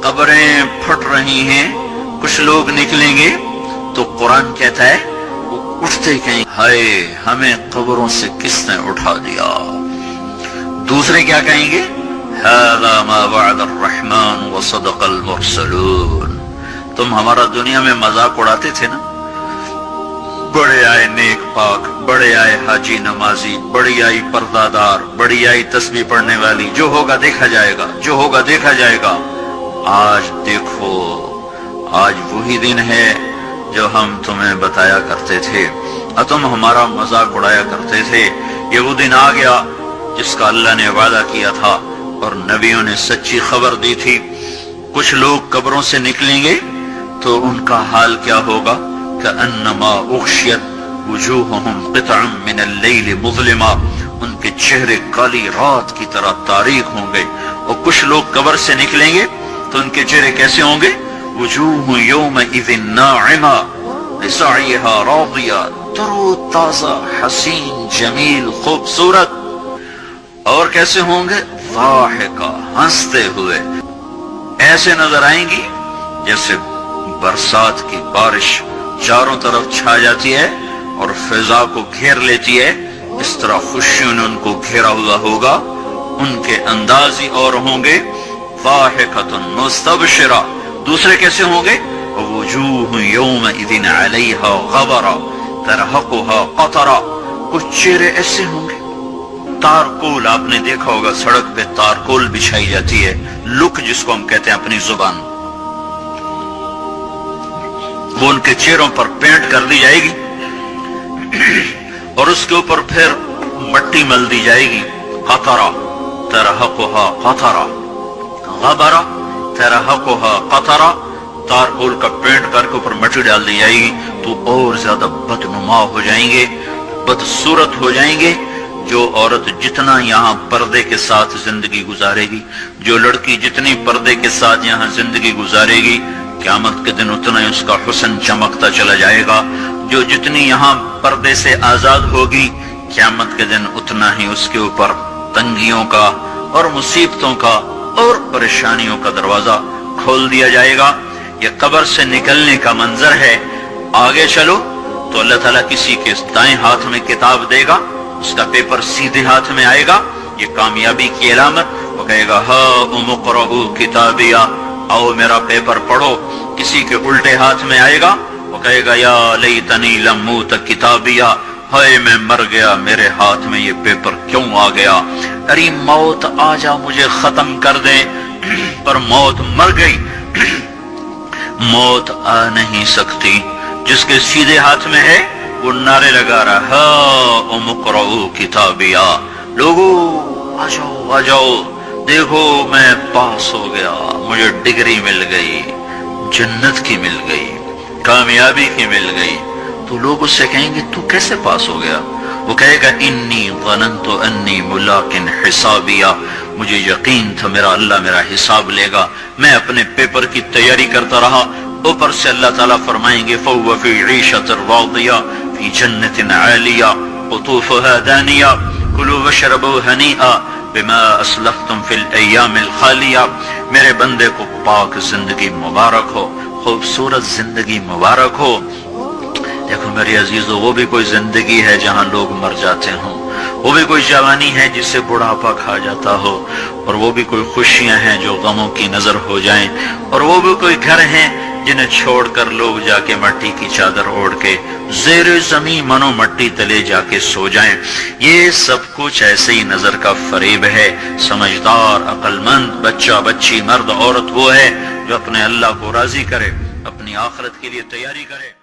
قبریں پھٹ رہی ہیں، کچھ لوگ نکلیں گے تو قرآن کہتا ہے وہ اٹھتے کہیں ہائے ہمیں قبروں سے کس نے اٹھا دیا۔ دوسرے کیا کہیں گے؟ ھذا ما وعد الرحمن وصدق المرسلون۔ تم ہمارا دنیا میں مذاق اڑاتے تھے نا، بڑے آئے نیک پاک، بڑے آئے حاجی نمازی، بڑی آئی پردہ دار، بڑی آئی تسبیح پڑھنے والی، جو ہوگا دیکھا جائے گا، جو ہوگا دیکھا جائے گا۔ آج دیکھو، آج وہی دن ہے جو ہم تمہیں بتایا کرتے تھے اور تم ہمارا مذاق اڑایا کرتے تھے۔ یہ وہ دن آ گیا جس کا اللہ نے وعدہ کیا تھا اور نبیوں نے سچی خبر دی تھی۔ کچھ لوگ قبروں سے نکلیں گے تو ان کا حال کیا ہوگا؟ کأنما اغشیت وجوہہم قطعا من اللیل مظلما، ان کے چہرے کالی رات کی طرح تاریک ہوں گے۔ اور کچھ لوگ قبر سے نکلیں گے تو ان کے چہرے کیسے ہوں گے؟ وجوہ یومئذ ناعمہ لسعیہا راضیہ، تر و تازہ، حسین، جمیل، خوبصورت۔ اور کیسے ہوں گے؟ ضاحکہ، ہنستے ہوئے، ایسے نظر آئیں گی جیسے برسات کی بارش چاروں طرف چھا جاتی ہے اور فضا کو گھیر لیتی ہے، اس طرح خوشیوں نے ان کو گھیرا ہوا ہوگا۔ ان کے انداز ہی اور ہوں گے۔ ضاحکۃ مستبشرہ۔ دوسرے کیسے ہوں گے؟ وجوہ یومئذ علیہا غبرہ ترہقہا قطرہ، کچھ چہرے ایسے ہوں گے، تارکول، آپ نے دیکھا ہوگا سڑک پہ تارکول بچھائی جاتی ہے، لک جس کو ہم کہتے ہیں اپنی زبان، وہ ان کے چہروں پر پینٹ کر دی جائے گی اور اس کے اوپر پھر مٹی مل دی جائے گی۔ قطرہ ترہقہا قطرہ، غبرہ ترہقہا قطرہ، تارکول کا پینٹ کر کے اوپر مٹی ڈال دی جائے گی تو اور زیادہ بدنما ہو جائیں گے، بدصورت ہو جائیں گے۔ جو عورت جتنا یہاں پردے کے ساتھ زندگی گزارے گی، جو لڑکی جتنی پردے کے ساتھ یہاں زندگی گزارے گی، قیامت کے دن اتنا ہی اس کا حسن چمکتا چلا جائے گا۔ جو جتنی یہاں پردے سے آزاد ہوگی، قیامت کے دن اتنا ہی اس کے اوپر تنگیوں کا اور مصیبتوں کا اور پریشانیوں کا دروازہ کھول دیا جائے گا۔ یہ قبر سے نکلنے کا منظر ہے۔ آگے چلو تو اللہ تعالیٰ کسی کے دائیں ہاتھ میں کتاب دے گا، اس کا پیپر سیدھے ہاتھ میں آئے گا، یہ کامیابی کی علامت۔ وہ کہے گا ہاؤم اقرؤوا کتابیہ، آؤ میرا پیپر پڑھو۔ کسی کے الٹے ہاتھ میں آئے گا، وہ کہے گا یا لیتنی لم اوت کتابیہ، ہائے میں مر گیا، میرے ہاتھ میں یہ پیپر کیوں آ گیا۔ ارے موت آ جا مجھے ختم کر دے، پر موت مر گئی۔ موت آ نہیں سکتی، جس کے سیدھے ہاتھ میں ہے وہ نعرے لگا رہا ہاؤم اقرؤوا کتابیہ، لوگو آ جاؤ آ جاؤ، دیکھو میں پاس ہو گیا، مجھے ڈگری مل گئی، جنت کی مل گئی، کامیابی کی مل گئی۔ تو لوگ اس سے کہیں گے تو کیسے پاس ہو گیا؟ وہ کہے گا انی ظننت انی ملاق حسابیہ، مجھے یقین تھا میرا اللہ میرا حساب لے گا، میں اپنے پیپر کی تیاری کرتا رہا۔ اوپر سے اللہ تعالیٰ فرمائیں گے فَهُوَ فِي عِيشَةٍ رَاضِيَةٍ فِي جَنَّةٍ عَالِيَةٍ قُطُوفُهَا دَانِيَةٌ كُلُوا وَاشْرَبُوا هَنِيئًا بِمَا أَسْلَفْتُمْ فِي الْأَيَّامِ الْخَالِيَةِ، میرے بندے کو پاک زندگی مبارک ہو، خوبصورت زندگی مبارک ہو۔ دیکھو میرے عزیزو، وہ بھی کوئی زندگی ہے جہاں لوگ مر جاتے ہوں، وہ بھی کوئی جوانی ہے جس سے بڑھاپا کھا جاتا ہو، اور وہ بھی کوئی خوشیاں ہیں جو غموں کی نظر ہو جائیں، اور وہ بھی کوئی گھر ہیں جنہیں چھوڑ کر لوگ جا کے مٹی کی چادر اوڑھ کے زیر زمین منو مٹی تلے جا کے سو جائیں۔ یہ سب کچھ ایسے ہی نظر کا فریب ہے۔ سمجھدار، عقل مند، بچہ بچی، مرد عورت وہ ہے جو اپنے اللہ کو راضی کرے، اپنی آخرت کے لیے تیاری کرے۔